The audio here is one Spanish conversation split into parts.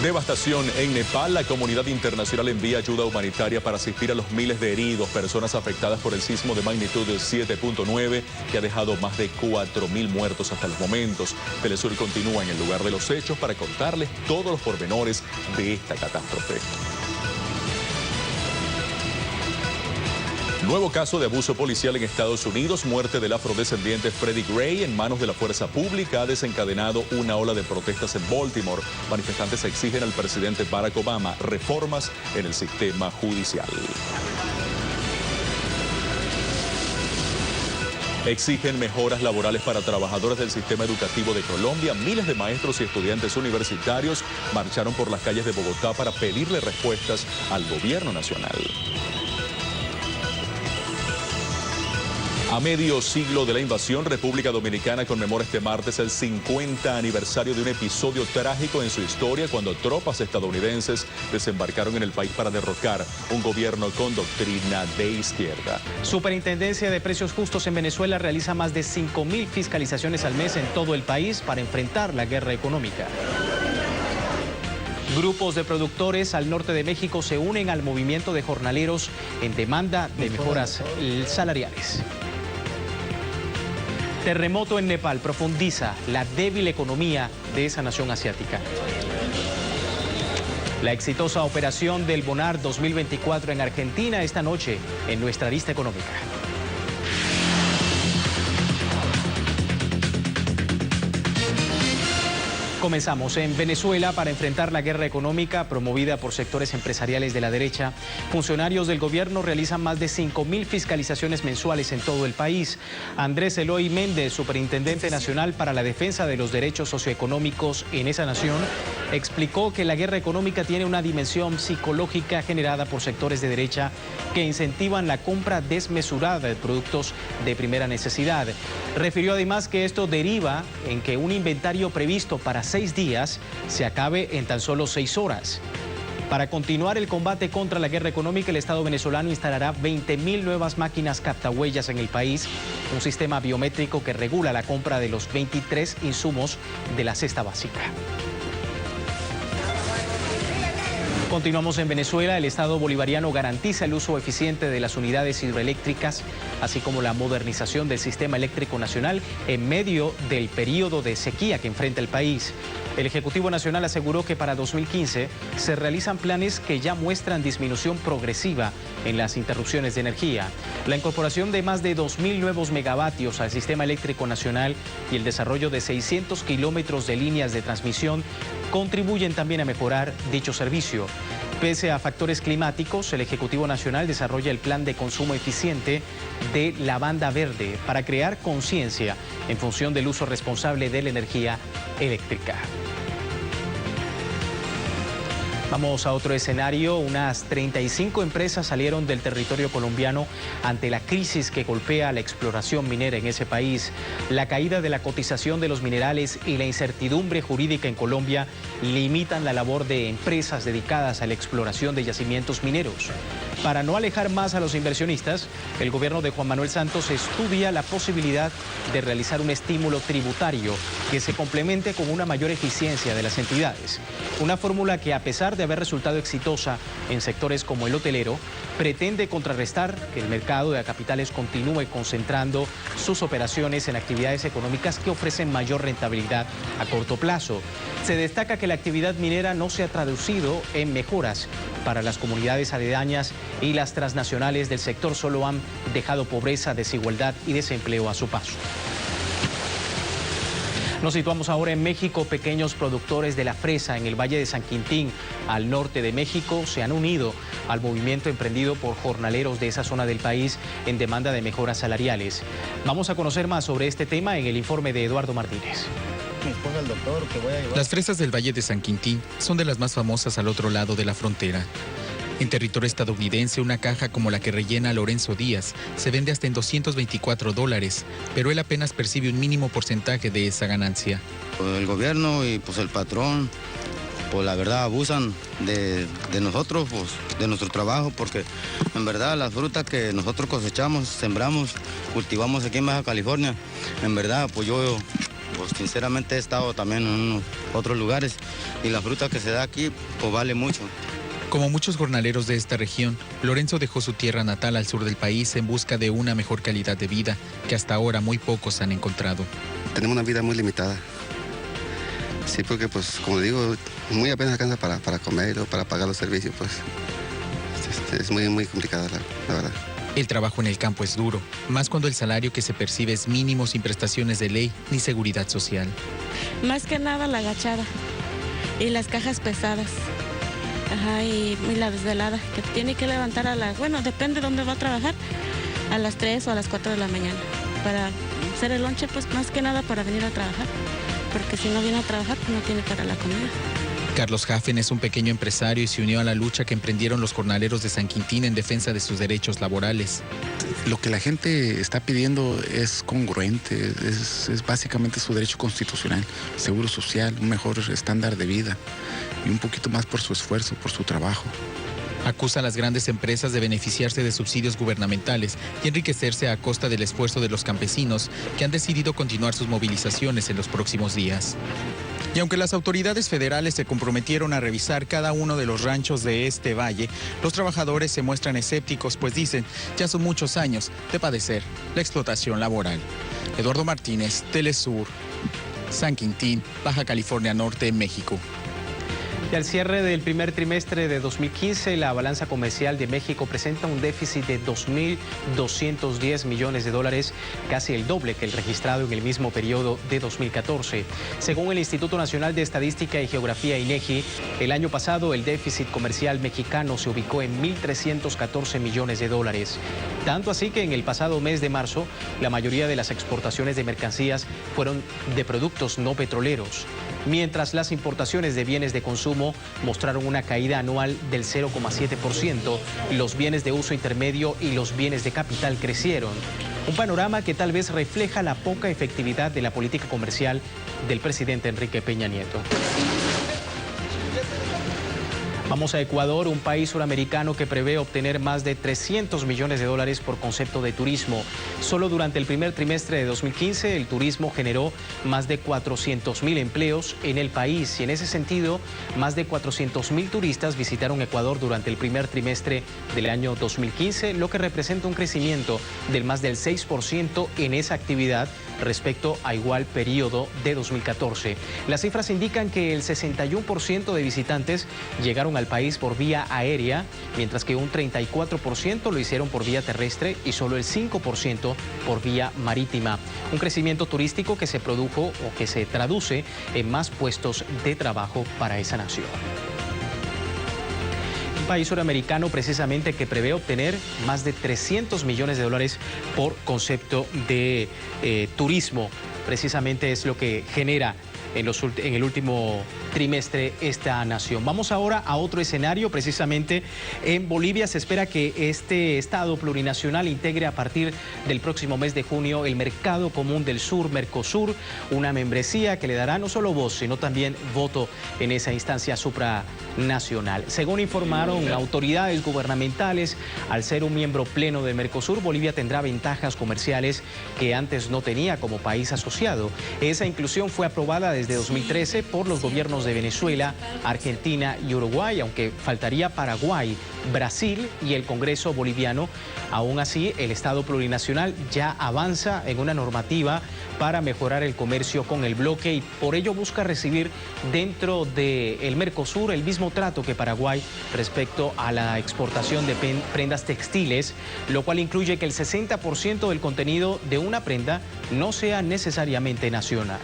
Devastación en Nepal. La comunidad internacional envía ayuda humanitaria para asistir a los miles de heridos, personas afectadas por el sismo de magnitud 7.9 que ha dejado más de 4.000 muertos hasta los momentos. Telesur continúa en el lugar de los hechos para contarles todos los pormenores de esta catástrofe. Nuevo caso de abuso policial en Estados Unidos. Muerte del afrodescendiente Freddie Gray en manos de la fuerza pública ha desencadenado una ola de protestas en Baltimore. Manifestantes exigen al presidente Barack Obama reformas en el sistema judicial. Exigen mejoras laborales para trabajadores del sistema educativo de Colombia. Miles de maestros y estudiantes universitarios marcharon por las calles de Bogotá para pedirle respuestas al gobierno nacional. A medio siglo de la invasión, República Dominicana conmemora este martes el 50 aniversario de un episodio trágico en su historia cuando tropas estadounidenses desembarcaron en el país para derrocar un gobierno con doctrina de izquierda. Superintendencia de Precios Justos en Venezuela realiza más de 5.000 fiscalizaciones al mes en todo el país para enfrentar la guerra económica. Grupos de productores al norte de México se unen al movimiento de jornaleros en demanda de mejoras salariales. Terremoto en Nepal profundiza la débil economía de esa nación asiática. La exitosa operación del Bonar 2024 en Argentina esta noche en nuestra lista económica. Comenzamos en Venezuela para enfrentar la guerra económica promovida por sectores empresariales de la derecha. Funcionarios del gobierno realizan más de 5.000 fiscalizaciones mensuales en todo el país. Andrés Eloy Méndez, superintendente nacional para la defensa de los derechos socioeconómicos en esa nación, explicó que la guerra económica tiene una dimensión psicológica generada por sectores de derecha que incentivan la compra desmesurada de productos de primera necesidad. Refirió además que esto deriva en que un inventario previsto para 6 días se acabe en tan solo 6 horas. Para continuar el combate contra la guerra económica, el Estado venezolano instalará 20.000 nuevas máquinas captahuellas en el país, un sistema biométrico que regula la compra de los 23 insumos de la cesta básica. Continuamos en Venezuela. El Estado bolivariano garantiza el uso eficiente de las unidades hidroeléctricas, así como la modernización del sistema eléctrico nacional en medio del periodo de sequía que enfrenta el país. El Ejecutivo Nacional aseguró que para 2015 se realizan planes que ya muestran disminución progresiva en las interrupciones de energía. La incorporación de más de 2.000 nuevos megavatios al sistema eléctrico nacional y el desarrollo de 600 kilómetros de líneas de transmisión contribuyen también a mejorar dicho servicio. Pese a factores climáticos, el Ejecutivo Nacional desarrolla el plan de consumo eficiente de la banda verde para crear conciencia en función del uso responsable de la energía eléctrica. Vamos a otro escenario. Unas 35 empresas salieron del territorio colombiano ante la crisis que golpea la exploración minera en ese país. La caída de la cotización de los minerales y la incertidumbre jurídica en Colombia limitan la labor de empresas dedicadas a la exploración de yacimientos mineros. Para no alejar más a los inversionistas, el gobierno de Juan Manuel Santos estudia la posibilidad de realizar un estímulo tributario que se complemente con una mayor eficiencia de las entidades. Una fórmula que, a pesar de haber resultado exitosa en sectores como el hotelero, pretende contrarrestar que el mercado de capitales continúe concentrando sus operaciones en actividades económicas que ofrecen mayor rentabilidad a corto plazo. Se destaca que la actividad minera no se ha traducido en mejoras para las comunidades aledañas y las transnacionales del sector solo han dejado pobreza, desigualdad y desempleo a su paso. Nos situamos ahora en México. Pequeños productores de la fresa en el Valle de San Quintín, al norte de México, se han unido al movimiento emprendido por jornaleros de esa zona del país en demanda de mejoras salariales. Vamos a conocer más sobre este tema en el informe de Eduardo Martínez. Las fresas del Valle de San Quintín son de las más famosas al otro lado de la frontera. En territorio estadounidense, una caja como la que rellena Lorenzo Díaz se vende hasta en $224, pero él apenas percibe un mínimo porcentaje de esa ganancia. El gobierno y pues el patrón, pues la verdad abusan de nosotros, pues de nuestro trabajo, porque en verdad las frutas que nosotros cosechamos, sembramos, cultivamos aquí en Baja California, en verdad pues yo pues sinceramente he estado también en otros lugares y la fruta que se da aquí pues vale mucho. Como muchos jornaleros de esta región, Lorenzo dejó su tierra natal al sur del país en busca de una mejor calidad de vida que hasta ahora muy pocos han encontrado. Tenemos una vida muy limitada. Sí, porque pues como digo, muy apenas alcanza para comer o para pagar los servicios, pues es muy complicada la verdad. El trabajo en el campo es duro, más cuando el salario que se percibe es mínimo sin prestaciones de ley ni seguridad social. Más que nada la agachada y las cajas pesadas. Ajá, y la desvelada, que tiene que levantar bueno, depende de dónde va a trabajar, a las 3 o a las 4 de la mañana, para hacer el lonche, pues más que nada para venir a trabajar, porque si no viene a trabajar, pues no tiene para la comida. Carlos Jaffen es un pequeño empresario y se unió a la lucha que emprendieron los jornaleros de San Quintín en defensa de sus derechos laborales. Lo que la gente está pidiendo es congruente, es básicamente su derecho constitucional, seguro social, un mejor estándar de vida y un poquito más por su esfuerzo, por su trabajo. Acusa a las grandes empresas de beneficiarse de subsidios gubernamentales y enriquecerse a costa del esfuerzo de los campesinos que han decidido continuar sus movilizaciones en los próximos días. Y aunque las autoridades federales se comprometieron a revisar cada uno de los ranchos de este valle, los trabajadores se muestran escépticos, pues dicen, ya son muchos años de padecer la explotación laboral. Eduardo Martínez, Telesur, San Quintín, Baja California Norte, México. Y al cierre del primer trimestre de 2015, la balanza comercial de México presenta un déficit de 2.210 millones de dólares, casi el doble que el registrado en el mismo periodo de 2014. Según el Instituto Nacional de Estadística y Geografía, INEGI, el año pasado el déficit comercial mexicano se ubicó en 1.314 millones de dólares. Tanto así que en el pasado mes de marzo, la mayoría de las exportaciones de mercancías fueron de productos no petroleros, mientras las importaciones de bienes de consumo mostraron una caída anual del 0,7%, los bienes de uso intermedio y los bienes de capital crecieron. Un panorama que tal vez refleja la poca efectividad de la política comercial del presidente Enrique Peña Nieto. Vamos a Ecuador, un país suramericano que prevé obtener más de 300 millones de dólares por concepto de turismo. Solo durante el primer trimestre de 2015, el turismo generó más de 400.000 empleos en el país. Y en ese sentido, más de 400.000 turistas visitaron Ecuador durante el primer trimestre del año 2015, lo que representa un crecimiento del más del 6% en esa actividad respecto a igual periodo de 2014. Las cifras indican que el 61% de visitantes llegaron al país por vía aérea, mientras que un 34% lo hicieron por vía terrestre y solo el 5% por vía marítima. Un crecimiento turístico que se produjo o que se traduce en más puestos de trabajo para esa nación. Un país suramericano precisamente que prevé obtener más de 300 millones de dólares por concepto de turismo. Precisamente es lo que genera en el último trimestre esta nación. Vamos ahora a otro escenario. Precisamente en Bolivia se espera que este Estado plurinacional integre a partir del próximo mes de junio el Mercado Común del Sur, Mercosur, una membresía que le dará no solo voz, sino también voto en esa instancia supranacional. Según informaron autoridades gubernamentales, al ser un miembro pleno de Mercosur, Bolivia tendrá ventajas comerciales que antes no tenía como país asociado. Esa inclusión fue aprobada desde 2013 por los gobiernos de Venezuela, Argentina y Uruguay, aunque faltaría Paraguay, Brasil y el Congreso boliviano. Aún así, el Estado plurinacional ya avanza en una normativa para mejorar el comercio con el bloque y por ello busca recibir dentro del Mercosur el mismo trato que Paraguay respecto a la exportación de prendas textiles, lo cual incluye que el 60% del contenido de una prenda no sea necesariamente nacional.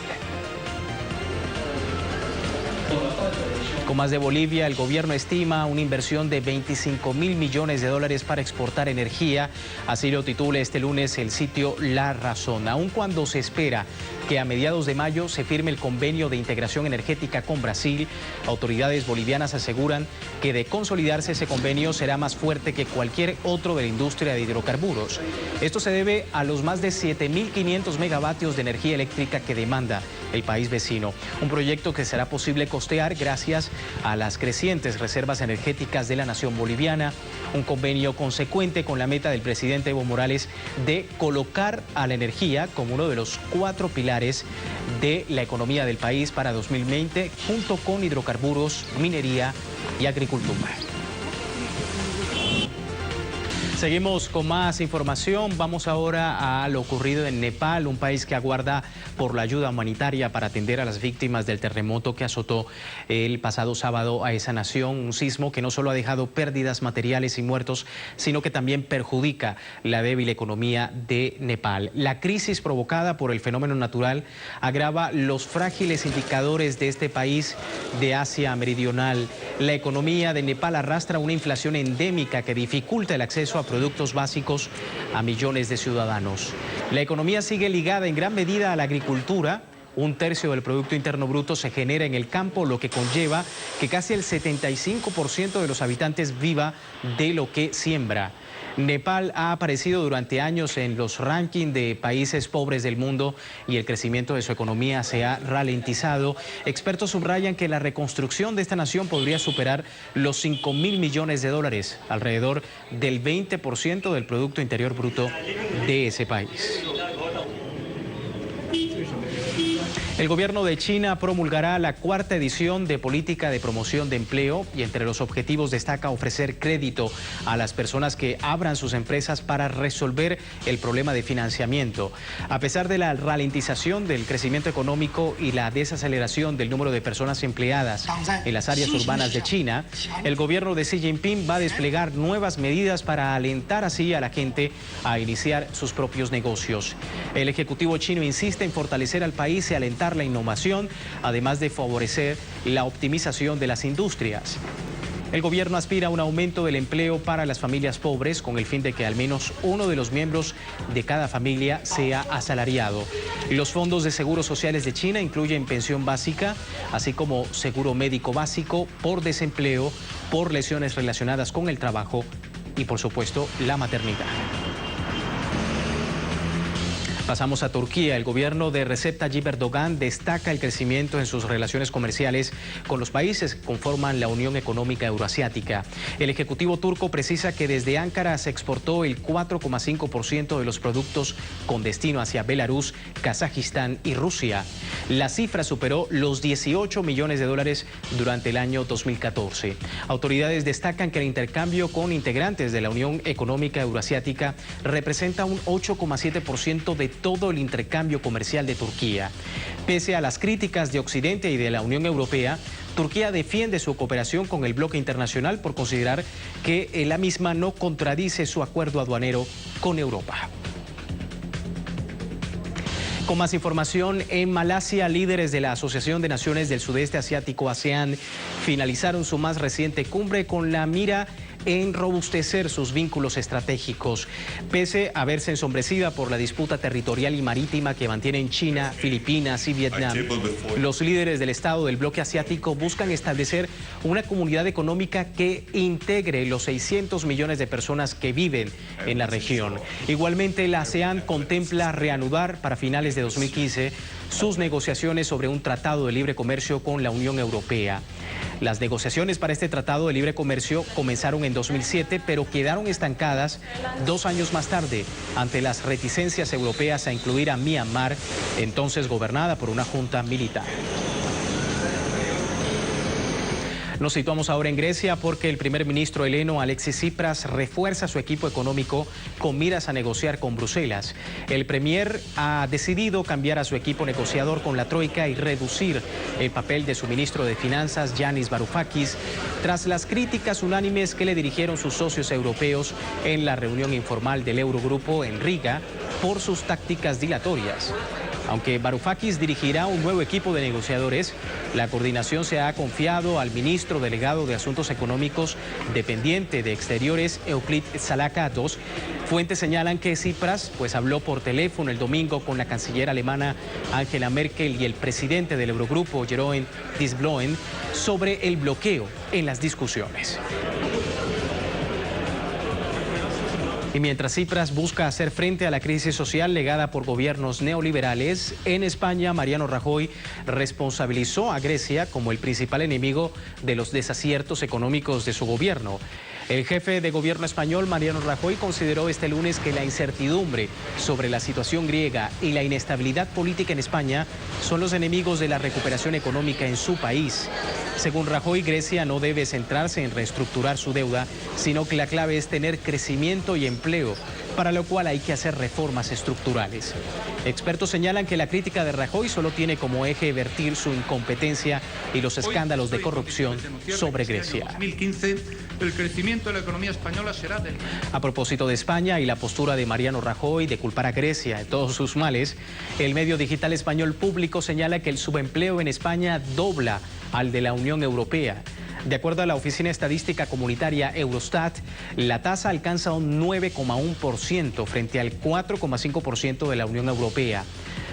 Con más de Bolivia, el gobierno estima una inversión de 25.000 millones de dólares para exportar energía. Así lo titula este lunes el sitio La Razón. Aun cuando se espera que a mediados de mayo se firme el convenio de integración energética con Brasil, autoridades bolivianas aseguran que de consolidarse ese convenio será más fuerte que cualquier otro de la industria de hidrocarburos. Esto se debe a los más de 7.500 megavatios de energía eléctrica que demanda el país vecino. Un proyecto que será posible costear gracias a las crecientes reservas energéticas de la nación boliviana, un convenio consecuente con la meta del presidente Evo Morales de colocar a la energía como uno de los 4 pilares de la economía del país para 2020, junto con hidrocarburos, minería y agricultura. Seguimos con más información. Vamos ahora a lo ocurrido en Nepal, un país que aguarda por la ayuda humanitaria para atender a las víctimas del terremoto que azotó el pasado sábado a esa nación. Un sismo que no solo ha dejado pérdidas materiales y muertos, sino que también perjudica la débil economía de Nepal. La crisis provocada por el fenómeno natural agrava los frágiles indicadores de este país de Asia Meridional. La economía de Nepal arrastra una inflación endémica que dificulta el acceso a productos básicos a millones de ciudadanos. La economía sigue ligada en gran medida a la agricultura. 1/3 del Producto Interno Bruto se genera en el campo, lo que conlleva que casi el 75% de los habitantes viva de lo que siembra. Nepal ha aparecido durante años en los rankings de países pobres del mundo y el crecimiento de su economía se ha ralentizado. Expertos subrayan que la reconstrucción de esta nación podría superar los 5.000 millones de dólares, alrededor del 20% del Producto Interior Bruto de ese país. El gobierno de China promulgará la 4ª edición de Política de Promoción de Empleo y entre los objetivos destaca ofrecer crédito a las personas que abran sus empresas para resolver el problema de financiamiento. A pesar de la ralentización del crecimiento económico y la desaceleración del número de personas empleadas en las áreas urbanas de China, el gobierno de Xi Jinping va a desplegar nuevas medidas para alentar así a la gente a iniciar sus propios negocios. El ejecutivo chino insiste en fortalecer al país y alentar la innovación, además de favorecer la optimización de las industrias. El gobierno aspira a un aumento del empleo para las familias pobres con el fin de que al menos uno de los miembros de cada familia sea asalariado. Los fondos de seguros sociales de China incluyen pensión básica, así como seguro médico básico por desempleo, por lesiones relacionadas con el trabajo y, por supuesto, la maternidad. Pasamos a Turquía. El gobierno de Recep Tayyip Erdogan destaca el crecimiento en sus relaciones comerciales con los países que conforman la Unión Económica Euroasiática. El ejecutivo turco precisa que desde Ankara se exportó el 4,5% de los productos con destino hacia Belarus, Kazajistán y Rusia. La cifra superó los 18 millones de dólares durante el año 2014. Autoridades destacan que el intercambio con integrantes de la Unión Económica Euroasiática representa un 8,7% de todo el intercambio comercial de Turquía. Pese a las críticas de Occidente y de la Unión Europea, Turquía defiende su cooperación con el bloque internacional por considerar que la misma no contradice su acuerdo aduanero con Europa. Con más información, en Malasia, líderes de la Asociación de Naciones del Sudeste Asiático, ASEAN, finalizaron su más reciente cumbre con la mira en robustecer sus vínculos estratégicos. Pese a verse ensombrecida por la disputa territorial y marítima que mantienen China, Filipinas y Vietnam, los líderes del Estado del bloque asiático buscan establecer una comunidad económica que integre los 600 millones de personas que viven en la región. Igualmente, la ASEAN contempla reanudar para finales de 2015 sus negociaciones sobre un tratado de libre comercio con la Unión Europea. Las negociaciones para este tratado de libre comercio comenzaron en 2007, pero quedaron estancadas 2 años más tarde ante las reticencias europeas a incluir a Myanmar, entonces gobernada por una junta militar. Nos situamos ahora en Grecia porque el primer ministro heleno Alexis Tsipras refuerza su equipo económico con miras a negociar con Bruselas. El premier ha decidido cambiar a su equipo negociador con la Troika y reducir el papel de su ministro de Finanzas, Yanis Varoufakis, tras las críticas unánimes que le dirigieron sus socios europeos en la reunión informal del Eurogrupo en Riga por sus tácticas dilatorias. Aunque Varoufakis dirigirá un nuevo equipo de negociadores, la coordinación se ha confiado al ministro delegado de Asuntos Económicos dependiente de Exteriores, Euclid Salakatos. Fuentes señalan que Tsipras habló por teléfono el domingo con la canciller alemana Angela Merkel y el presidente del Eurogrupo, Jeroen Dijsselbloem, sobre el bloqueo en las discusiones. Y mientras Tsipras busca hacer frente a la crisis social legada por gobiernos neoliberales, en España Mariano Rajoy responsabilizó a Grecia como el principal enemigo de los desaciertos económicos de su gobierno. El jefe de gobierno español, Mariano Rajoy, consideró este lunes que la incertidumbre sobre la situación griega y la inestabilidad política en España son los enemigos de la recuperación económica en su país. Según Rajoy, Grecia no debe centrarse en reestructurar su deuda, sino que la clave es tener crecimiento y empleo, para lo cual hay que hacer reformas estructurales. Expertos señalan que la crítica de Rajoy solo tiene como eje vertir su incompetencia y los escándalos de corrupción sobre Grecia. En 2015, el crecimiento de la economía española será del... A propósito de España y la postura de Mariano Rajoy de culpar a Grecia de todos sus males, el medio digital español Público señala que el subempleo en España dobla al de la Unión Europea. De acuerdo a la Oficina Estadística Comunitaria Eurostat, la tasa alcanza un 9,1% frente al 4,5% de la Unión Europea.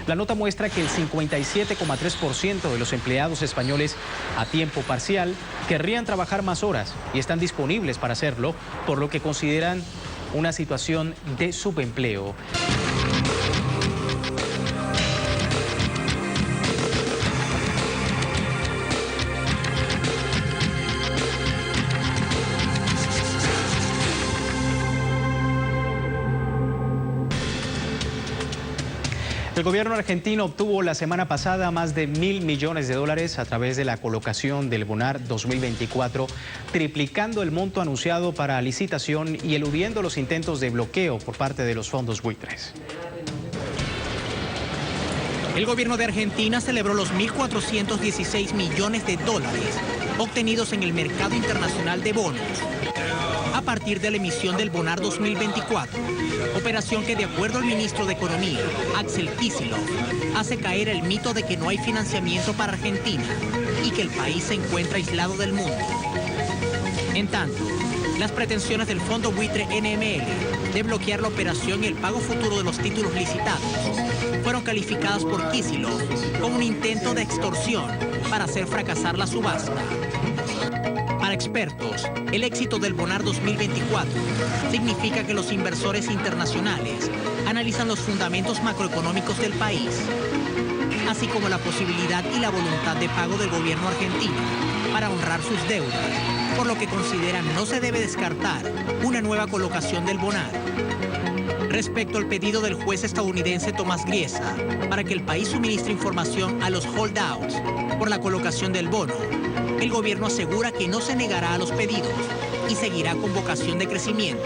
La nota muestra que el 57,3% de los empleados españoles a tiempo parcial querrían trabajar más horas y están disponibles para hacerlo, por lo que consideran una situación de subempleo. El gobierno argentino obtuvo la semana pasada más de $1.000 millones a través de la colocación del Bonar 2024, triplicando el monto anunciado para licitación y eludiendo los intentos de bloqueo por parte de los fondos buitres. El gobierno de Argentina celebró los $1.416 millones obtenidos en el mercado internacional de bonos a partir de la emisión del Bonar 2024, operación que, de acuerdo al ministro de Economía, Axel Kicillof, hace caer el mito de que no hay financiamiento para Argentina y que el país se encuentra aislado del mundo. En tanto, las pretensiones del fondo buitre NML de bloquear la operación y el pago futuro de los títulos licitados fueron calificadas por Kicillof como un intento de extorsión para hacer fracasar la subasta. Para expertos, el éxito del Bonar 2024 significa que los inversores internacionales analizan los fundamentos macroeconómicos del país, así como la posibilidad y la voluntad de pago del gobierno argentino para honrar sus deudas, por lo que consideran no se debe descartar una nueva colocación del Bonar. Respecto al pedido del juez estadounidense Tomás Griesa para que el país suministre información a los holdouts por la colocación del bono, el gobierno asegura que no se negará a los pedidos y seguirá con vocación de crecimiento.